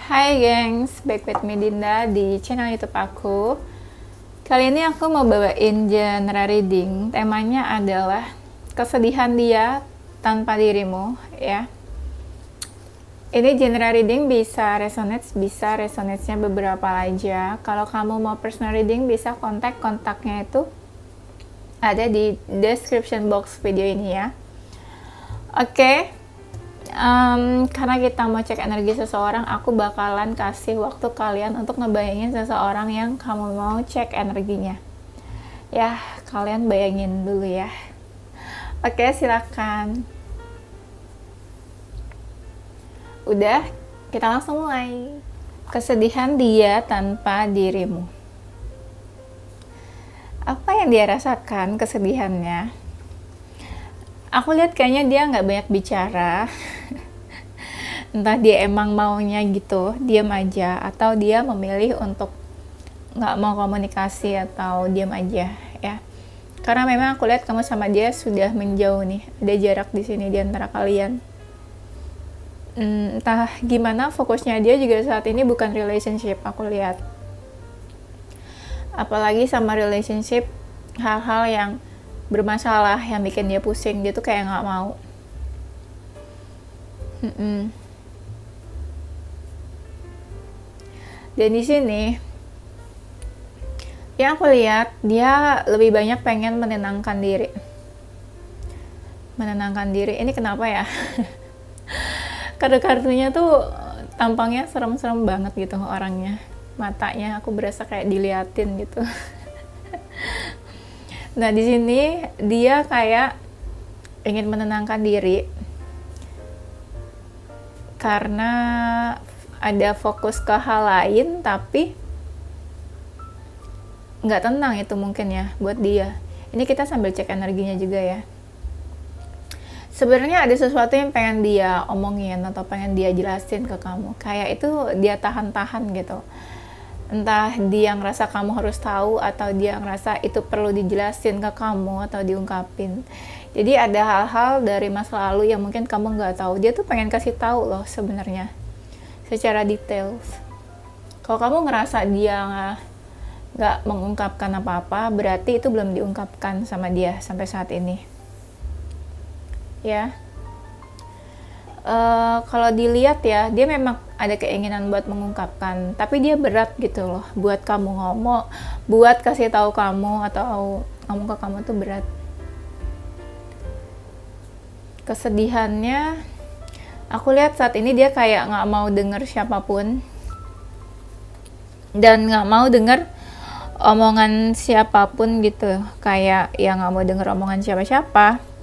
Hai gengs, back with me Dinda di channel YouTube aku. Kali ini aku mau bawain genre reading. Temanya adalah kesedihan dia tanpa dirimu, ya. Ini genre reading bisa resonate-nya beberapa aja. Kalau kamu mau personal reading bisa kontaknya itu ada di description box video ini ya. Oke. Karena kita mau cek energi seseorang, aku bakalan kasih waktu kalian untuk ngebayangin seseorang yang kamu mau cek energinya. Ya, kalian bayangin dulu ya. Oke, silakan. Udah, kita langsung mulai. Kesedihan dia tanpa dirimu. Apa yang dia rasakan kesedihannya? Aku lihat kayaknya dia nggak banyak bicara. Entah dia emang maunya gitu, diam aja, atau dia memilih untuk nggak mau komunikasi atau diam aja ya. Karena memang aku lihat kamu sama dia sudah menjauh nih, ada jarak di sini di antara kalian. Entah gimana fokusnya dia juga saat ini bukan relationship, aku lihat. Apalagi sama relationship, hal-hal yang bermasalah yang bikin dia pusing, dia tuh kayak nggak mau. Dan di sini yang aku lihat dia lebih banyak pengen menenangkan diri. Ini kenapa ya? Kartu-kartunya tuh tampangnya serem-serem banget gitu orangnya. Matanya aku berasa kayak diliatin gitu. Nah, di sini dia kayak ingin menenangkan diri karena ada fokus ke hal lain, tapi nggak tenang itu mungkin ya buat dia. Ini kita sambil cek energinya juga ya. Sebenarnya ada sesuatu yang pengen dia omongin atau pengen dia jelasin ke kamu. Kayak itu dia tahan-tahan gitu. Entah dia ngerasa kamu harus tahu atau dia ngerasa itu perlu dijelasin ke kamu atau diungkapin. Jadi ada hal-hal dari masa lalu yang mungkin kamu nggak tahu. Dia tuh pengen kasih tahu loh sebenarnya secara detail. Kalau kamu ngerasa dia nggak mengungkapkan apa-apa, berarti itu belum diungkapkan sama dia sampai saat ini. Ya. Kalau dilihat ya, dia memang ada keinginan buat mengungkapkan, tapi dia berat gitu loh buat kamu ngomong, buat kasih tahu kamu atau ngomong ke kamu tuh berat. Kesedihannya, aku lihat saat ini dia kayak nggak mau denger siapapun dan nggak mau denger omongan siapapun gitu, kayak ya nggak mau denger omongan siapa-siapa.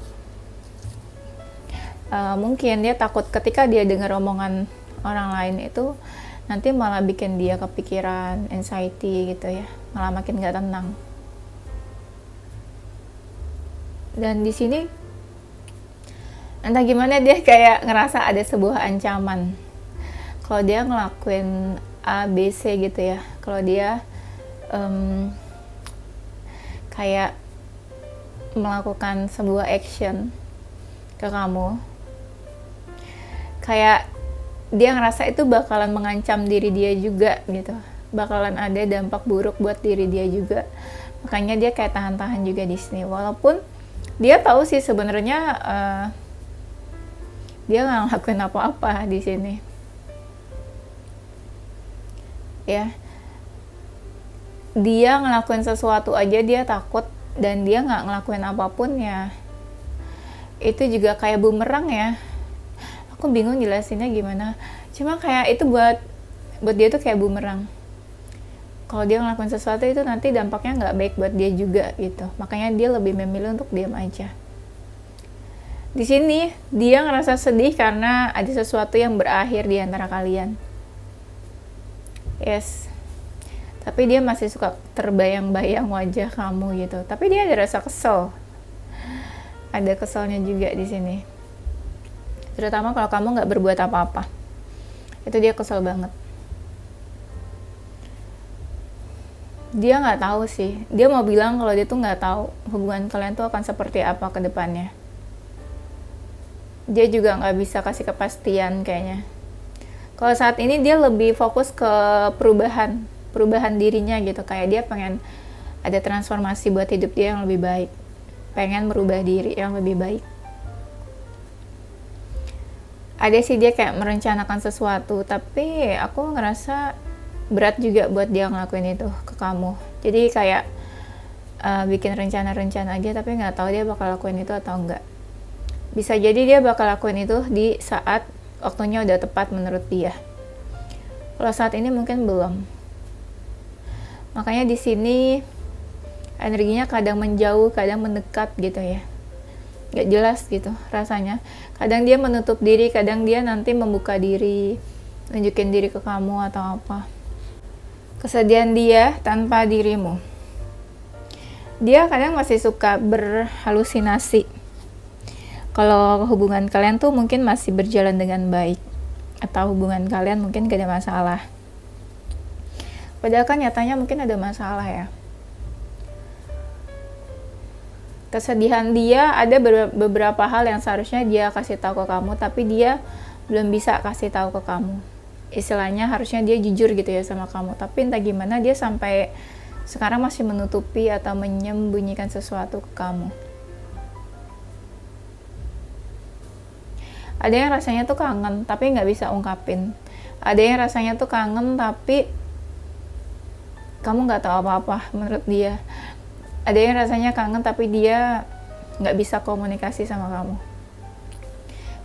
Mungkin dia takut ketika dia dengar omongan orang lain itu nanti malah bikin dia kepikiran, anxiety gitu ya, malah makin nggak tenang. Dan di sini entah gimana dia kayak ngerasa ada sebuah ancaman. Kalau dia ngelakuin A, B, C gitu ya, kalau dia kayak melakukan sebuah action ke kamu, kayak dia ngerasa itu bakalan mengancam diri dia juga gitu, bakalan ada dampak buruk buat diri dia juga. Makanya dia kayak tahan-tahan juga di sini, walaupun dia tahu sih sebenarnya dia nggak ngelakuin apa-apa di sini ya. Dia ngelakuin sesuatu aja dia takut, dan dia nggak ngelakuin apapun ya itu juga kayak bumerang ya. Aku bingung jelasinnya gimana, cuma kayak itu buat dia tuh kayak bumerang. Kalau dia ngelakuin sesuatu itu nanti dampaknya nggak baik buat dia juga gitu, makanya dia lebih memilih untuk diam aja. Di sini dia ngerasa sedih karena ada sesuatu yang berakhir di antara kalian. Yes, tapi dia masih suka terbayang-bayang wajah kamu gitu, tapi dia ada rasa kesel, ada keselnya juga di sini. Terutama kalau kamu nggak berbuat apa-apa, itu dia kesel banget. Dia nggak tahu sih, dia mau bilang kalau dia tuh nggak tahu hubungan kalian tuh akan seperti apa ke depannya. Dia juga nggak bisa kasih kepastian kayaknya. Kalau saat ini dia lebih fokus ke perubahan dirinya gitu, kayak dia pengen ada transformasi buat hidup dia yang lebih baik, pengen merubah diri yang lebih baik. Ada sih dia kayak merencanakan sesuatu, tapi aku ngerasa berat juga buat dia ngelakuin itu ke kamu. Jadi kayak bikin rencana-rencana aja, tapi nggak tahu dia bakal lakuin itu atau enggak. Bisa jadi dia bakal lakuin itu di saat waktunya udah tepat menurut dia. Kalau saat ini mungkin belum. Makanya di sini energinya kadang menjauh, kadang mendekat gitu ya. Gak jelas gitu rasanya. Kadang dia menutup diri, kadang dia nanti membuka diri, nunjukin diri ke kamu atau apa. Kesedihan dia tanpa dirimu. Dia kadang masih suka berhalusinasi. Kalau hubungan kalian tuh mungkin masih berjalan dengan baik, atau hubungan kalian mungkin gak ada masalah. Padahal kan nyatanya mungkin ada masalah ya. Kesedihan dia, ada beberapa hal yang seharusnya dia kasih tahu ke kamu, tapi dia belum bisa kasih tahu ke kamu. Istilahnya harusnya dia jujur gitu ya sama kamu, tapi entah gimana dia sampai sekarang masih menutupi atau menyembunyikan sesuatu ke kamu. Ada yang rasanya tuh kangen tapi nggak bisa ungkapin. Ada yang rasanya tuh kangen tapi kamu nggak tahu apa-apa menurut dia. Ada yang rasanya kangen tapi dia nggak bisa komunikasi sama kamu.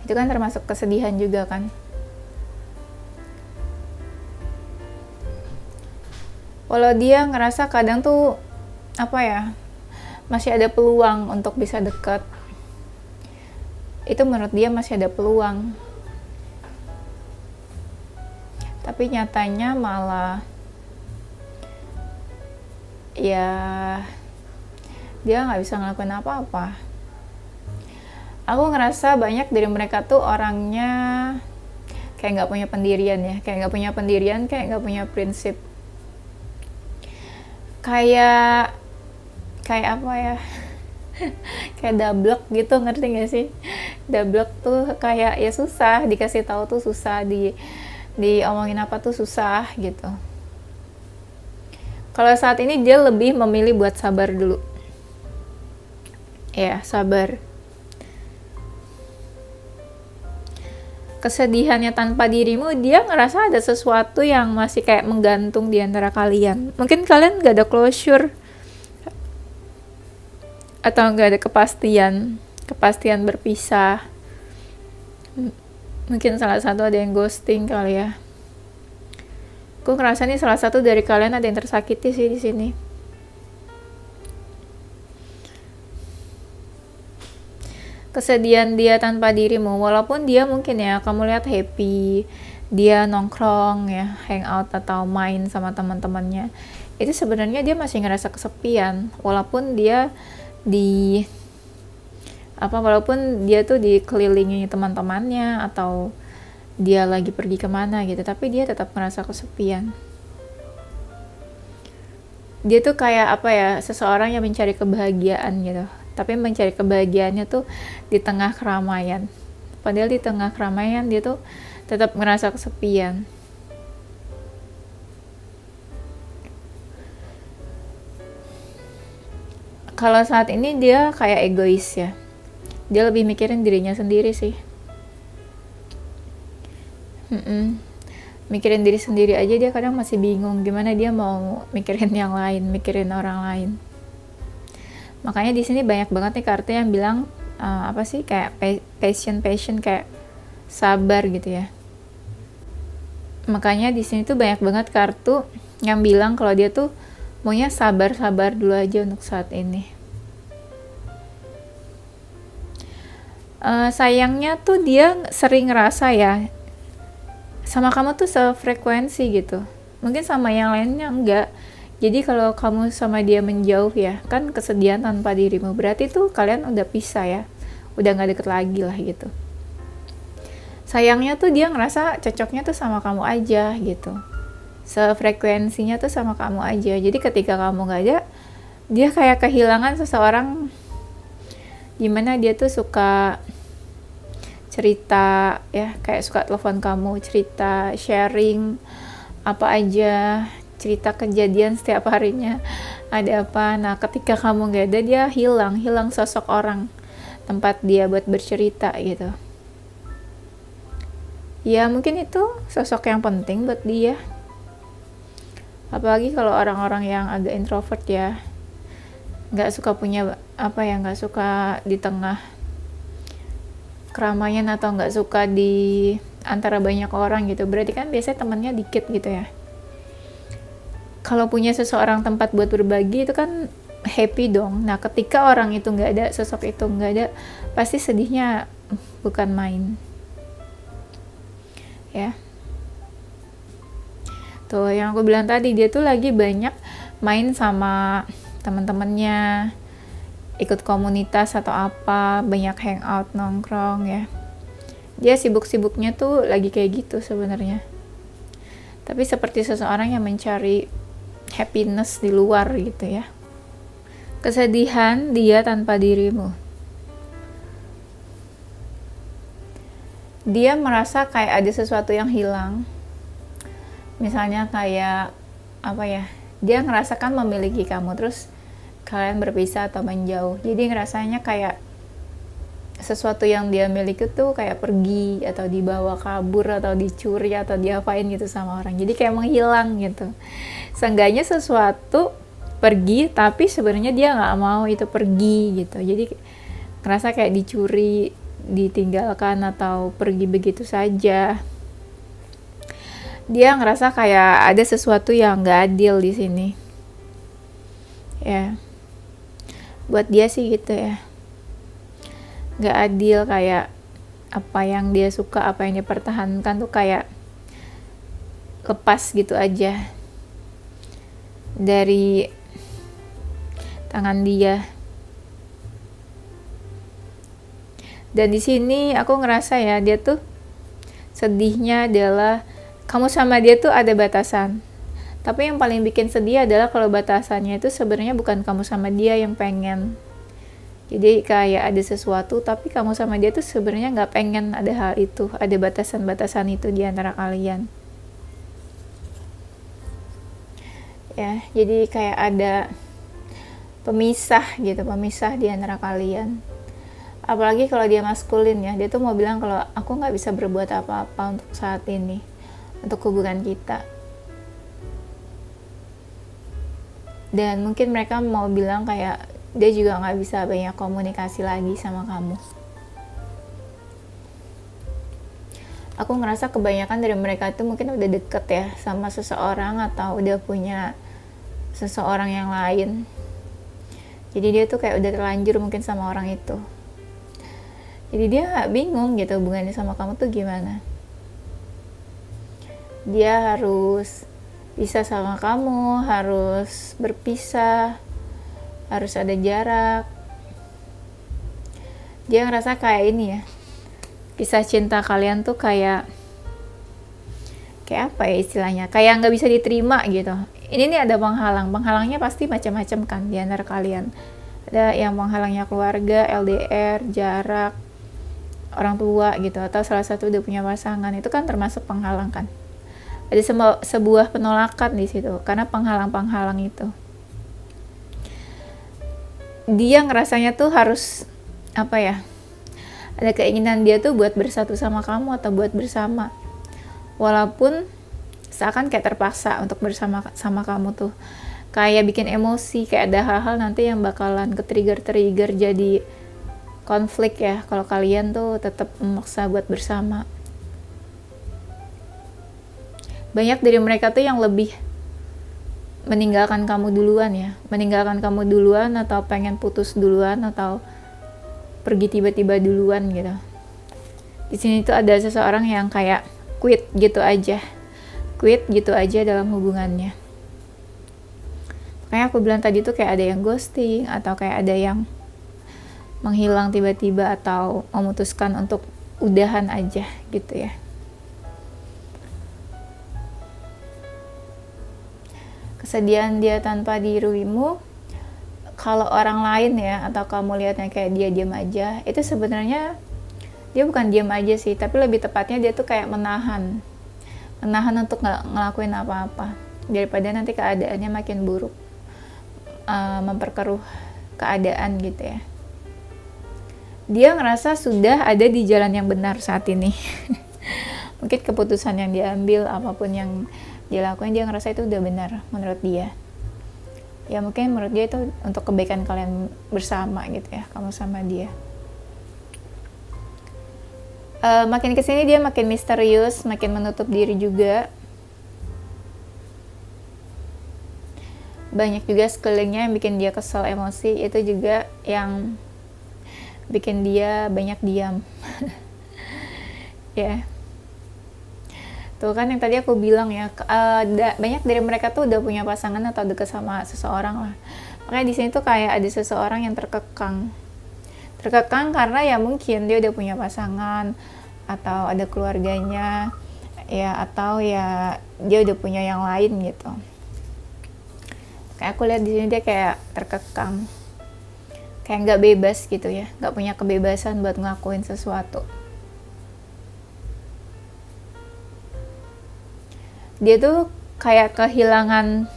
Itu kan termasuk kesedihan juga kan. Walau dia ngerasa kadang tuh apa ya, masih ada peluang untuk bisa dekat, itu menurut dia masih ada peluang, tapi nyatanya malah ya dia nggak bisa ngelakuin apa-apa. Aku ngerasa banyak dari mereka tuh orangnya kayak nggak punya pendirian ya, kayak nggak punya prinsip, kayak apa ya, kayak dablek gitu, ngerti gak sih? Dablek tuh kayak ya susah dikasih tahu tuh, susah diomongin apa tuh susah gitu. Kalau saat ini dia lebih memilih buat sabar dulu. Ya, sabar. Kesedihannya tanpa dirimu, dia ngerasa ada sesuatu yang masih kayak menggantung di antara kalian. Mungkin kalian gak ada closure, atau gak ada kepastian berpisah. Mungkin salah satu ada yang ghosting kali ya. Aku ngerasa nih salah satu dari kalian ada yang tersakiti sih di sini. Kesedihan dia tanpa dirimu, walaupun dia mungkin ya kamu lihat happy, dia nongkrong ya, hangout atau main sama teman-temannya, itu sebenarnya dia masih ngerasa kesepian, walaupun dia tuh dikelilingi teman-temannya atau dia lagi pergi kemana gitu, tapi dia tetap ngerasa kesepian. Dia tuh kayak apa ya, seseorang yang mencari kebahagiaan gitu, tapi mencari kebahagiaannya tuh di tengah keramaian. Padahal di tengah keramaian dia tuh tetap ngerasa kesepian. Kalau saat ini dia kayak egois ya. Dia lebih mikirin dirinya sendiri sih. Mikirin diri sendiri aja dia kadang masih bingung gimana dia mau mikirin yang lain, mikirin orang lain. Makanya di sini banyak banget nih kartu yang bilang kayak patient kayak sabar gitu ya. Makanya di sini tuh banyak banget kartu yang bilang kalau dia tuh maunya sabar dulu aja untuk saat ini. Sayangnya tuh dia sering ngerasa ya sama kamu tuh sefrekuensi gitu. Mungkin sama yang lainnya enggak. Jadi kalau kamu sama dia menjauh ya, kan kesedihan tanpa dirimu, berarti tuh kalian udah pisah ya, udah gak deket lagi lah gitu. Sayangnya tuh dia ngerasa cocoknya tuh sama kamu aja gitu, sefrekuensinya tuh sama kamu aja. Jadi ketika kamu gak ada, dia kayak kehilangan seseorang, dimana dia tuh suka cerita ya, kayak suka telepon kamu, cerita, sharing apa aja, cerita kejadian setiap harinya ada apa. Nah ketika kamu gak ada, dia hilang sosok orang tempat dia buat bercerita gitu. Ya mungkin itu sosok yang penting buat dia, apalagi kalau orang-orang yang agak introvert ya, nggak suka punya nggak suka di tengah keramaian atau nggak suka di antara banyak orang gitu. Berarti kan biasanya temannya dikit gitu ya. Kalau punya seseorang tempat buat berbagi itu kan happy dong. Nah ketika orang itu nggak ada, sosok itu nggak ada, pasti sedihnya bukan main ya. Tuh yang aku bilang tadi, dia tuh lagi banyak main sama teman-temannya, ikut komunitas atau apa, banyak hangout, nongkrong ya. Dia sibuk-sibuknya tuh lagi kayak gitu sebenarnya. Tapi seperti seseorang yang mencari happiness di luar gitu ya. Kesedihan dia tanpa dirimu. Dia merasa kayak ada sesuatu yang hilang. Misalnya kayak dia ngerasakan memiliki kamu, terus kalian berpisah atau menjauh. Jadi ngerasanya kayak sesuatu yang dia miliki tuh kayak pergi atau dibawa kabur atau dicuri atau diapain gitu sama orang. Jadi kayak menghilang gitu. Seenggaknya sesuatu pergi, tapi sebenarnya dia nggak mau itu pergi gitu. Jadi ngerasa kayak dicuri, ditinggalkan atau pergi begitu saja. Dia ngerasa kayak ada sesuatu yang nggak adil di sini. Ya, buat dia sih gitu ya. Nggak adil, kayak apa yang dia suka, apa yang dia pertahankan tuh kayak lepas gitu aja dari tangan dia. Dan di sini aku ngerasa ya, dia tuh sedihnya adalah kamu sama dia tuh ada batasan. Tapi yang paling bikin sedih adalah kalau batasannya itu sebenarnya bukan kamu sama dia yang pengen. Jadi kayak ada sesuatu, tapi kamu sama dia tuh sebenarnya nggak pengen ada hal itu, ada batasan-batasan itu di antara kalian. Ya, jadi kayak ada pemisah gitu, pemisah di antara kalian. Apalagi kalau dia maskulin ya, dia tuh mau bilang kalau aku nggak bisa berbuat apa-apa untuk saat ini, untuk hubungan kita. Dan mungkin mereka mau bilang kayak dia juga nggak bisa banyak komunikasi lagi sama kamu. Aku ngerasa kebanyakan dari mereka itu mungkin udah deket ya sama seseorang atau udah punya seseorang yang lain. Jadi dia tuh kayak udah terlanjur mungkin sama orang itu. Jadi dia bingung gitu hubungannya sama kamu tuh gimana. Dia harus bisa sama kamu, harus berpisah, harus ada jarak. Dia ngerasa kayak ini ya, kisah cinta kalian tuh kayak apa ya istilahnya, kayak nggak bisa diterima gitu. Ini nih ada penghalangnya pasti macam-macam kan di antara kalian. Ada yang penghalangnya keluarga, LDR, jarak, orang tua gitu, atau salah satu udah punya pasangan, itu kan termasuk penghalang kan. Ada sebuah penolakan di situ karena penghalang-penghalang itu. Dia ngerasanya tuh harus ada keinginan dia tuh buat bersatu sama kamu atau buat bersama, walaupun seakan kayak terpaksa untuk bersama sama kamu tuh, kayak bikin emosi, kayak ada hal-hal nanti yang bakalan ke-trigger jadi konflik ya kalau kalian tuh tetap memaksa buat bersama. Banyak dari mereka tuh yang lebih meninggalkan kamu duluan atau pengen putus duluan atau pergi tiba-tiba duluan gitu. Di sini tuh ada seseorang yang kayak quit gitu aja dalam hubungannya. Makanya aku bilang tadi tuh kayak ada yang ghosting atau kayak ada yang menghilang tiba-tiba atau memutuskan untuk udahan aja gitu ya. Kesedihan dia tanpa dirimu, kalau orang lain ya atau kamu lihatnya kayak dia diam aja, itu sebenarnya dia bukan diam aja sih, tapi lebih tepatnya dia tuh kayak menahan untuk nggak ngelakuin apa-apa daripada nanti keadaannya makin buruk, memperkeruh keadaan gitu ya. Dia ngerasa sudah ada di jalan yang benar saat ini. Mungkin keputusan yang diambil, apapun yang dia lakuin, dia ngerasa itu udah benar menurut dia. Ya mungkin menurut dia itu untuk kebaikan kalian bersama gitu ya, kamu sama dia. Makin kesini dia makin misterius, makin menutup diri juga. Banyak juga sekelilingnya yang bikin dia kesel, emosi. Itu juga yang bikin dia banyak diam. Ya. Tuh kan yang tadi aku bilang ya, banyak dari mereka tuh udah punya pasangan atau deket sama seseorang lah. Makanya di sini tuh kayak ada seseorang yang terkekang karena ya mungkin dia udah punya pasangan atau ada keluarganya ya, atau ya dia udah punya yang lain gitu. Kayak aku lihat di sini dia kayak terkekang, kayak nggak bebas gitu ya, nggak punya kebebasan buat ngelakuin sesuatu. Dia tuh kayak kehilangan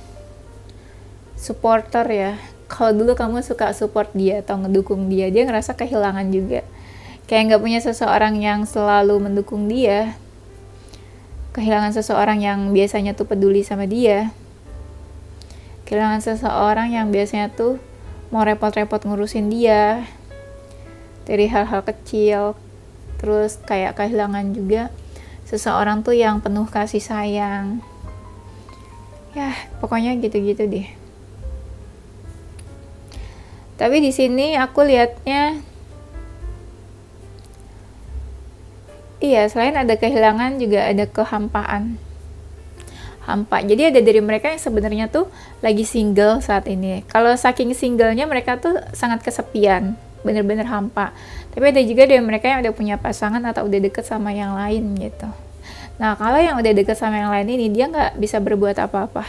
supporter ya. Kalau dulu kamu suka support dia atau ngedukung dia, dia ngerasa kehilangan juga. Kayak nggak punya seseorang yang selalu mendukung dia. Kehilangan seseorang yang biasanya tuh peduli sama dia. Kehilangan seseorang yang biasanya tuh mau repot-repot ngurusin dia dari hal-hal kecil. Terus kayak kehilangan juga seseorang tuh yang penuh kasih sayang. Ya, pokoknya gitu-gitu deh. Tapi di sini aku lihatnya, iya, selain ada kehilangan juga ada kehampaan. Hampa. Jadi ada dari mereka yang sebenarnya tuh lagi single saat ini. Kalau saking singlenya mereka tuh sangat kesepian, bener-bener hampa. Tapi ada juga dari mereka yang udah punya pasangan atau udah deket sama yang lain gitu. Nah, kalau yang udah deket sama yang lain ini, dia nggak bisa berbuat apa-apa.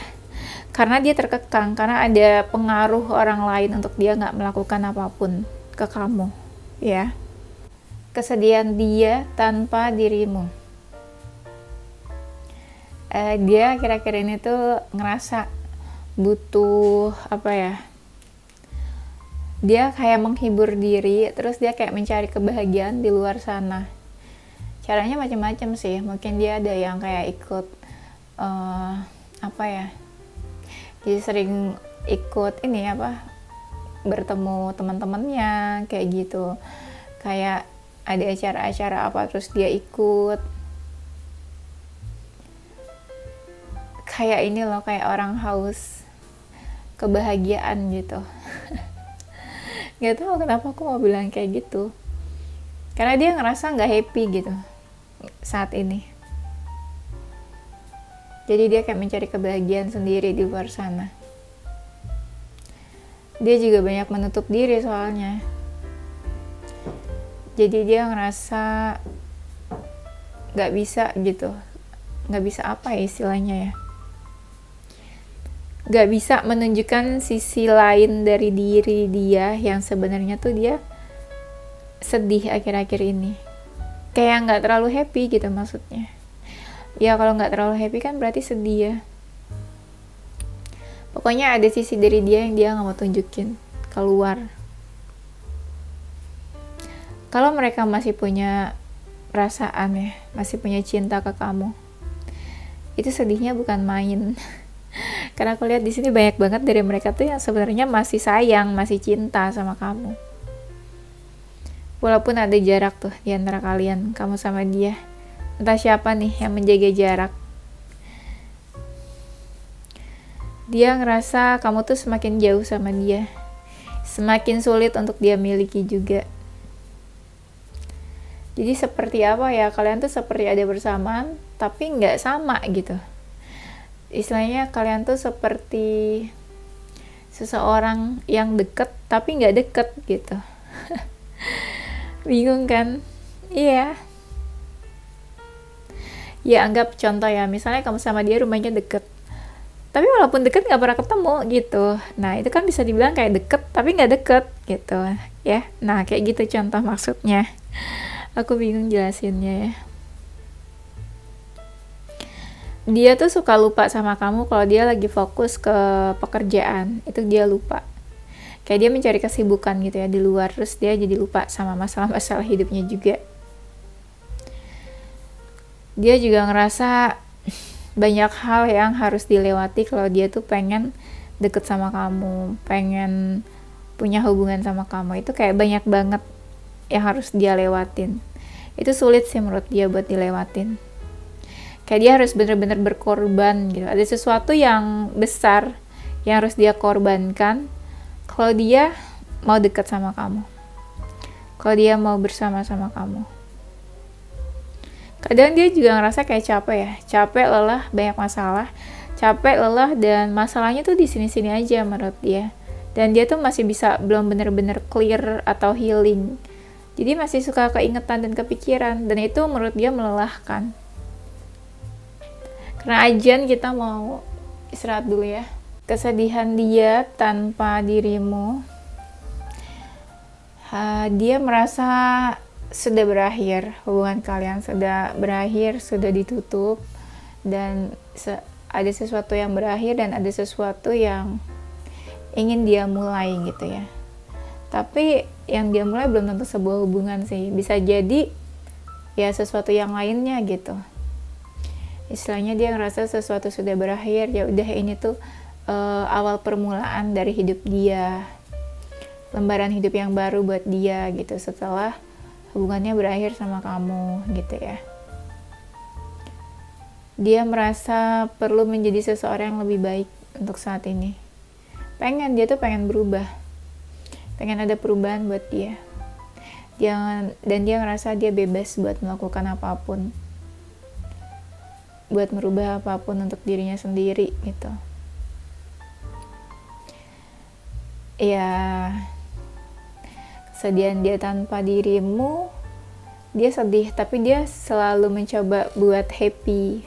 Karena dia terkekang, karena ada pengaruh orang lain untuk dia nggak melakukan apapun ke kamu, ya. Kesedihan dia tanpa dirimu. Dia kira-kira ini tuh ngerasa butuh apa ya? Dia kayak menghibur diri, terus dia kayak mencari kebahagiaan di luar sana. Caranya macam-macam sih. Mungkin dia ada yang kayak ikut apa ya? Jadi sering ikut ini apa? Bertemu teman-temannya kayak gitu. Kayak ada acara-acara apa terus dia ikut. Kayak ini loh, kayak orang haus kebahagiaan gitu. Gak tahu kenapa aku mau bilang kayak gitu. Karena dia ngerasa gak happy gitu saat ini. Jadi dia kayak mencari kebahagiaan sendiri di luar sana. Dia juga banyak menutup diri soalnya. Jadi dia ngerasa gak bisa gitu. Gak bisa apa ya istilahnya ya. Gak bisa menunjukkan sisi lain dari diri dia yang sebenarnya tuh dia sedih akhir-akhir ini. Kayak gak terlalu happy gitu maksudnya. Ya kalau gak terlalu happy kan berarti sedih ya. Pokoknya ada sisi dari dia yang dia gak mau tunjukin keluar. Kalau mereka masih punya perasaan ya, masih punya cinta ke kamu, itu sedihnya bukan main. Karena aku lihat di sini banyak banget dari mereka tuh yang sebenarnya masih sayang, masih cinta sama kamu. Walaupun ada jarak tuh di antara kalian, kamu sama dia. Entah siapa nih yang menjaga jarak. Dia ngerasa kamu tuh semakin jauh sama dia. Semakin sulit untuk dia miliki juga. Jadi seperti apa ya, kalian tuh seperti ada bersamaan, tapi nggak sama gitu. Istilahnya kalian tuh seperti seseorang yang deket tapi nggak deket gitu. Bingung kan? Iya. Ya anggap contoh ya, misalnya kamu sama dia rumahnya deket, tapi walaupun deket nggak pernah ketemu gitu. Nah itu kan bisa dibilang kayak deket tapi nggak deket gitu ya. Nah kayak gitu contoh maksudnya. Aku bingung jelasinnya ya. Dia tuh suka lupa sama kamu kalau dia lagi fokus ke pekerjaan. Itu dia lupa. Kayak dia mencari kesibukan gitu ya di luar, terus dia jadi lupa sama masalah-masalah hidupnya juga. Dia juga ngerasa banyak hal yang harus dilewati kalau dia tuh pengen deket sama kamu, pengen punya hubungan sama kamu. Itu kayak banyak banget yang harus dia lewatin. Itu sulit sih menurut dia buat dilewatin. Kayak dia harus bener-bener berkorban gitu. Ada sesuatu yang besar yang harus dia korbankan kalau dia mau deket sama kamu, kalau dia mau bersama-sama kamu. Kadang dia juga ngerasa kayak capek ya, capek, lelah, banyak masalah, capek, lelah, dan masalahnya tuh di sini-sini aja menurut dia. Dan dia tuh masih bisa belum bener-bener clear atau healing. Jadi masih suka keingetan dan kepikiran, dan itu menurut dia melelahkan. Karena ajan, kita mau istirahat dulu ya. Kesedihan dia tanpa dirimu, dia merasa sudah berakhir, hubungan kalian sudah berakhir, sudah ditutup, dan ada sesuatu yang berakhir dan ada sesuatu yang ingin dia mulai gitu ya. Tapi yang dia mulai belum tentu sebuah hubungan sih, bisa jadi ya sesuatu yang lainnya gitu. Istilahnya dia ngerasa sesuatu sudah berakhir, ya udah ini tuh awal permulaan dari hidup dia, lembaran hidup yang baru buat dia gitu setelah hubungannya berakhir sama kamu gitu ya. Dia merasa perlu menjadi seseorang yang lebih baik untuk saat ini. Dia tuh pengen berubah, pengen ada perubahan buat dia. Dan dia ngerasa dia bebas buat melakukan apapun, buat merubah apapun untuk dirinya sendiri gitu. Ya, kesedihan dia tanpa dirimu, dia sedih, tapi dia selalu mencoba buat happy,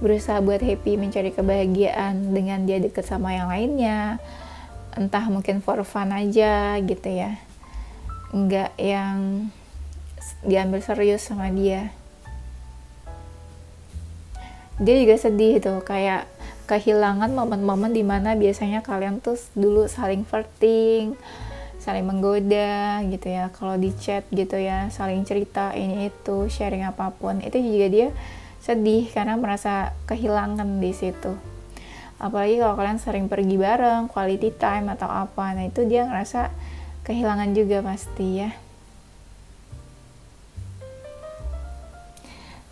berusaha buat happy, mencari kebahagiaan dengan dia deket sama yang lainnya, entah mungkin for fun aja gitu ya, enggak yang diambil serius sama dia. Dia juga sedih tuh, kayak kehilangan momen-momen dimana biasanya kalian tuh dulu saling flirting, saling menggoda gitu ya, kalau di chat gitu ya, saling cerita ini itu, sharing apapun. Itu juga dia sedih karena merasa kehilangan di situ. Apalagi kalau kalian sering pergi bareng, quality time atau apa, nah itu dia ngerasa kehilangan juga pasti ya.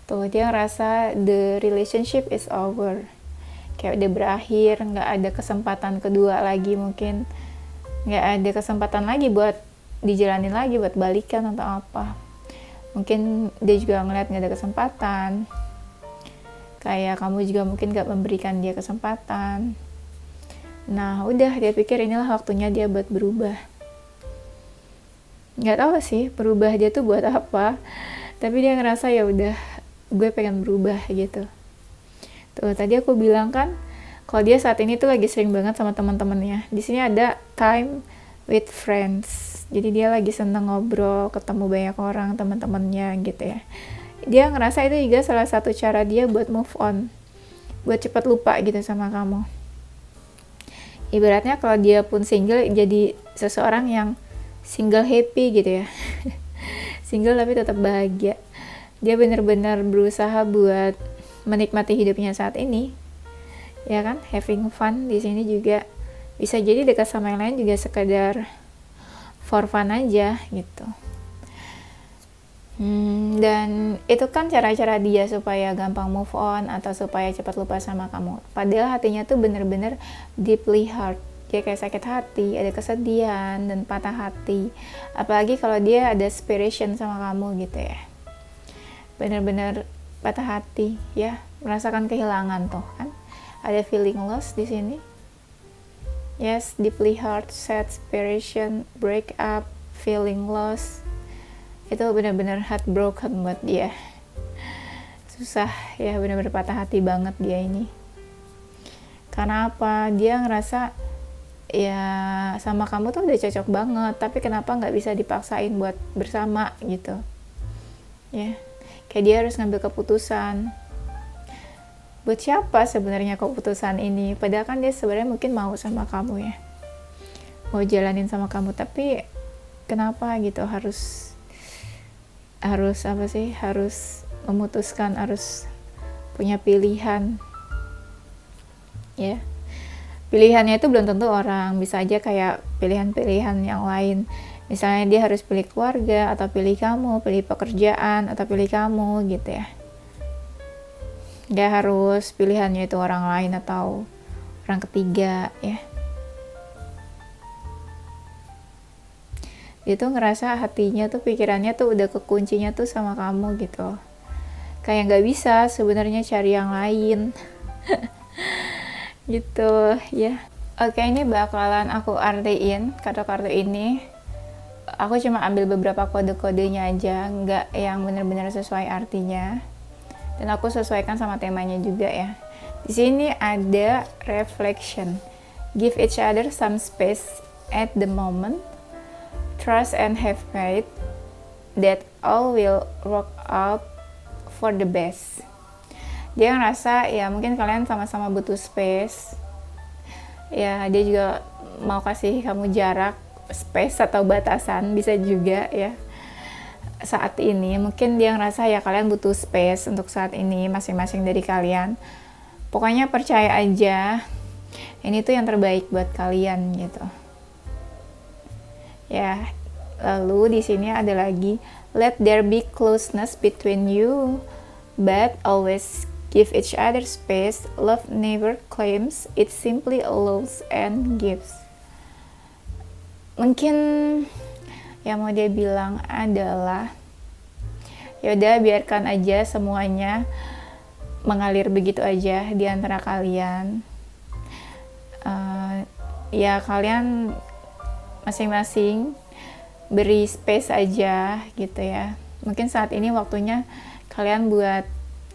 Tuh dia ngerasa the relationship is over, kayak udah berakhir, nggak ada kesempatan kedua lagi, mungkin nggak ada kesempatan lagi buat dijalanin lagi, buat balikan atau apa. Mungkin dia juga ngeliat nggak ada kesempatan, kayak kamu juga mungkin nggak memberikan dia kesempatan. Nah udah, dia pikir inilah waktunya dia buat berubah. Nggak tahu sih berubah dia tuh buat apa, tapi dia ngerasa ya udah, gue pengen berubah gitu. Tuh tadi aku bilang kan, kalau dia saat ini tuh lagi sering banget sama teman-temannya. Di sini ada time with friends. Jadi dia lagi seneng ngobrol, ketemu banyak orang, teman-temannya gitu ya. Dia ngerasa itu juga salah satu cara dia buat move on, buat cepat lupa gitu sama kamu. Ibaratnya kalau dia pun single, jadi seseorang yang single happy gitu ya. Single tapi tetap bahagia. Dia benar-benar berusaha buat menikmati hidupnya saat ini, ya kan, having fun. Di sini juga bisa jadi dekat sama yang lain juga sekedar for fun aja gitu. Dan itu kan cara-cara dia supaya gampang move on atau supaya cepat lupa sama kamu. Padahal hatinya tuh bener-bener deeply hurt. Dia kayak sakit hati, ada kesedihan dan patah hati. Apalagi kalau dia ada separation sama kamu gitu ya. Bener-bener patah hati ya, merasakan kehilangan tuh kan. Ada feeling loss di sini. Yes, deeply hurt, sad, separation, break up, feeling loss. Itu benar-benar heartbroken buat dia. Susah ya, benar-benar patah hati banget dia ini. Karena apa? Dia ngerasa ya sama kamu tuh udah cocok banget, tapi kenapa nggak bisa dipaksain buat bersama gitu. ya. Kayak dia harus ngambil keputusan. Buat siapa sebenarnya keputusan ini? Padahal kan dia sebenarnya mungkin mau sama kamu ya, mau jalanin sama kamu, tapi kenapa gitu harus apa sih, harus memutuskan, harus punya pilihan ya. Pilihannya itu belum tentu orang, bisa aja kayak pilihan-pilihan yang lain. Misalnya dia harus pilih keluarga, atau pilih kamu, pilih pekerjaan, atau pilih kamu gitu ya. Gak harus pilihannya itu orang lain atau orang ketiga ya. Dia tuh ngerasa hatinya tuh, pikirannya tuh udah kekuncinya tuh sama kamu gitu. Kayak gak bisa sebenarnya cari yang lain. Gitu ya. Oke, ini bakalan aku artiin kartu-kartu ini. Aku cuma ambil beberapa kode-kodenya aja, nggak yang benar-benar sesuai artinya. Dan aku sesuaikan sama temanya juga ya. Di sini ada reflection. Give each other some space at the moment. Trust and have faith that all will work out for the best. Dia ngerasa ya mungkin kalian sama-sama butuh space. Ya, dia juga mau kasih kamu jarak, space atau batasan, bisa juga ya. Saat ini mungkin dia ngerasa ya kalian butuh space untuk saat ini masing-masing dari kalian. Pokoknya percaya aja, ini tuh yang terbaik buat kalian gitu ya. Lalu di sini ada lagi, let there be closeness between you, but always give each other space. Love never claims, it simply allows and gives. Mungkin yang mau dia bilang adalah, yaudah biarkan aja semuanya mengalir begitu aja di antara kalian. Ya kalian masing-masing beri space aja gitu ya. Mungkin saat ini waktunya kalian buat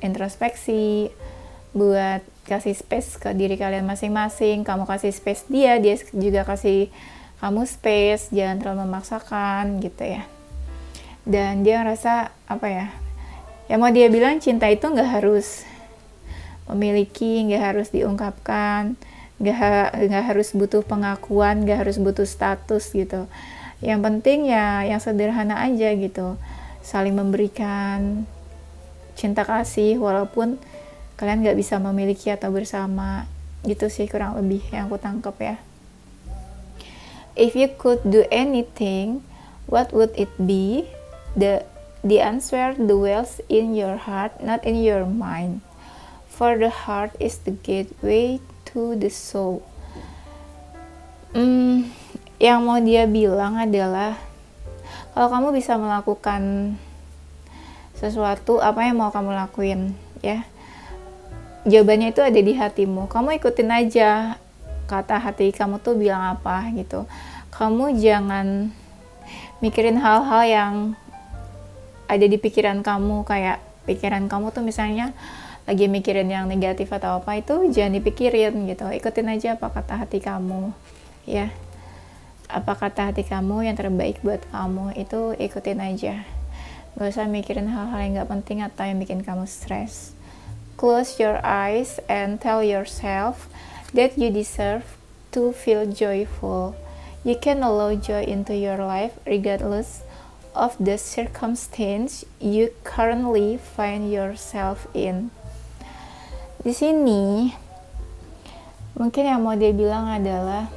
introspeksi, buat kasih space ke diri kalian masing-masing. Kamu kasih space dia juga kasih kamu space, jangan terlalu memaksakan gitu ya. Dan dia ngerasa apa ya, ya mau dia bilang cinta itu nggak harus memiliki, nggak harus diungkapkan, nggak harus butuh pengakuan, nggak harus butuh status gitu. Yang penting ya yang sederhana aja gitu, saling memberikan cinta kasih walaupun kalian nggak bisa memiliki atau bersama gitu sih, kurang lebih yang aku tangkap ya. If you could do anything, what would it be? The answer dwells in your heart, not in your mind. For the heart is the gateway to the soul. Yang mau dia bilang adalah, kalau kamu bisa melakukan sesuatu, apa yang mau kamu lakuin ya? Jawabannya itu ada di hatimu. Kamu ikutin aja kata hati kamu tuh bilang apa gitu. Kamu jangan mikirin hal-hal yang ada di pikiran kamu, kayak pikiran kamu tuh misalnya lagi mikirin yang negatif atau apa, itu jangan dipikirin gitu. Ikutin aja apa kata hati kamu ya. Apa kata hati kamu yang terbaik buat kamu, itu ikutin aja. Gak usah mikirin hal-hal yang gak penting atau yang bikin kamu stres. Close your eyes and tell yourself that you deserve to feel joyful. You can allow joy into your life regardless of the circumstance you currently find yourself in. Di sini mungkin yang mau dia bilang adalah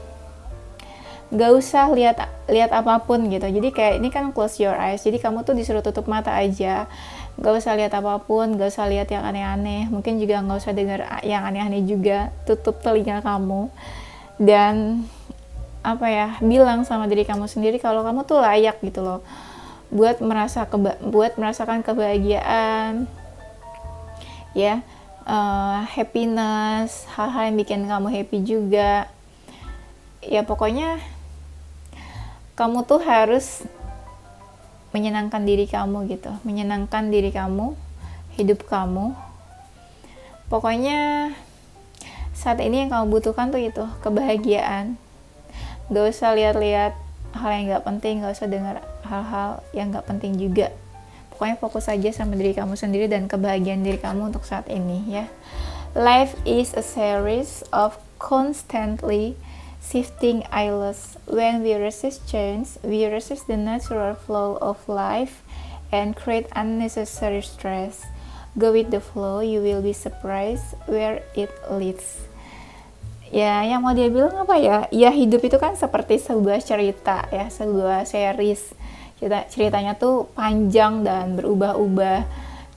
gak usah lihat apapun gitu. Jadi kayak ini kan close your eyes, jadi kamu tuh disuruh tutup mata aja, gak usah lihat apapun, gak usah lihat yang aneh-aneh, mungkin juga gak usah dengar yang aneh-aneh juga. Tutup telinga kamu dan apa ya, bilang sama diri kamu sendiri kalau kamu tuh layak gitu loh buat merasakan kebahagiaan ya, happiness, hal-hal yang bikin kamu happy juga ya. Pokoknya kamu tuh harus menyenangkan diri kamu gitu, menyenangkan diri kamu, hidup kamu. Pokoknya saat ini yang kamu butuhkan tuh itu kebahagiaan. Gak usah lihat-lihat hal yang gak penting, gak usah dengar hal-hal yang gak penting juga. pokoknya fokus aja sama diri kamu sendiri dan kebahagiaan diri kamu untuk saat ini ya. Life is a series of constantly shifting ideals. When we resist change, we resist the natural flow of life and create unnecessary stress. Go with the flow, you will be surprised where it leads. Ya, yang mau dia bilang apa ya? Ya, hidup itu kan seperti sebuah cerita ya, sebuah series. Ceritanya tuh panjang dan berubah-ubah.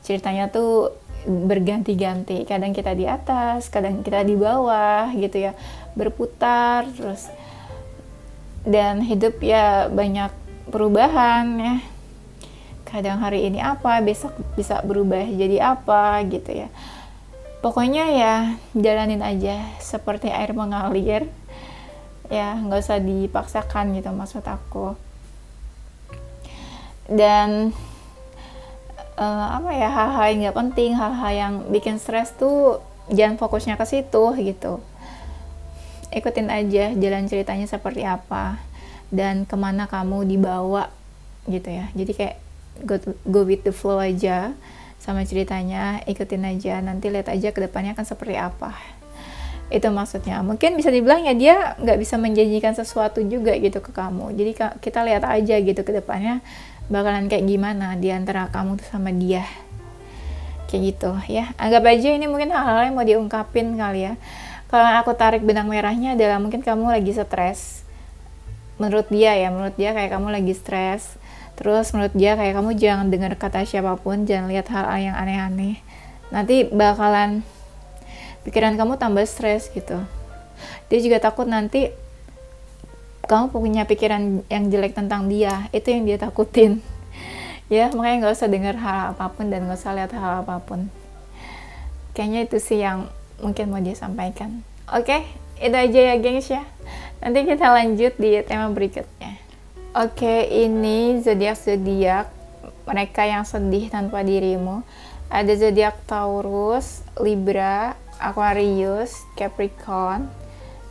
Ceritanya tuh berganti-ganti, kadang kita di atas, kadang kita di bawah gitu ya, berputar terus, dan hidup ya banyak perubahan ya, kadang hari ini apa, besok bisa berubah jadi apa gitu ya. Pokoknya ya jalanin aja seperti air mengalir ya, nggak usah dipaksakan gitu maksud aku. Dan hal-hal yang nggak penting, hal-hal yang bikin stres tuh jangan fokusnya ke situ gitu. Ikutin aja jalan ceritanya seperti apa dan kemana kamu dibawa gitu ya. Jadi kayak go with the flow aja sama ceritanya, ikutin aja, nanti lihat aja ke depannya kan seperti apa. Itu maksudnya. Mungkin bisa dibilang ya dia nggak bisa menjanjikan sesuatu juga gitu ke kamu. Jadi kita lihat aja gitu ke depannya bakalan kayak gimana di antara kamu tuh sama dia, kayak gitu ya. Anggap aja ini mungkin hal-hal yang mau diungkapin kali ya. Kalau aku tarik benang merahnya adalah mungkin kamu lagi stres, menurut dia kayak kamu lagi stres. Terus menurut dia kayak kamu jangan dengar kata siapapun, jangan lihat hal-hal yang aneh-aneh, nanti bakalan pikiran kamu tambah stres gitu. Dia juga takut nanti kamu punya pikiran yang jelek tentang dia, itu yang dia takutin ya. Makanya nggak usah dengar hal apapun dan nggak usah lihat hal apapun. Kayaknya itu sih yang mungkin mau dia sampaikan. Oke, itu aja ya gengs ya. Nanti kita lanjut di tema berikutnya. Oke, ini zodiak mereka yang sedih tanpa dirimu. Ada zodiak Taurus, Libra, Aquarius, Capricorn,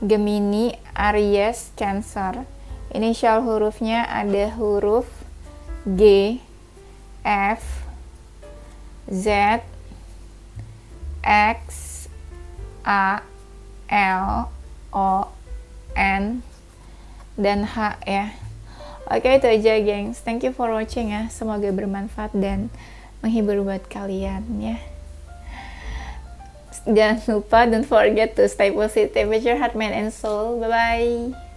Gemini, Aries, Cancer. Inisial hurufnya ada huruf G, F, Z, X, A, L, O, N, dan H ya. Oke, itu aja gengs. Thank you for watching ya. Semoga bermanfaat dan menghibur buat kalian ya. Jangan lupa, don't forget to stay positive with your heart, mind, and soul. Bye-bye.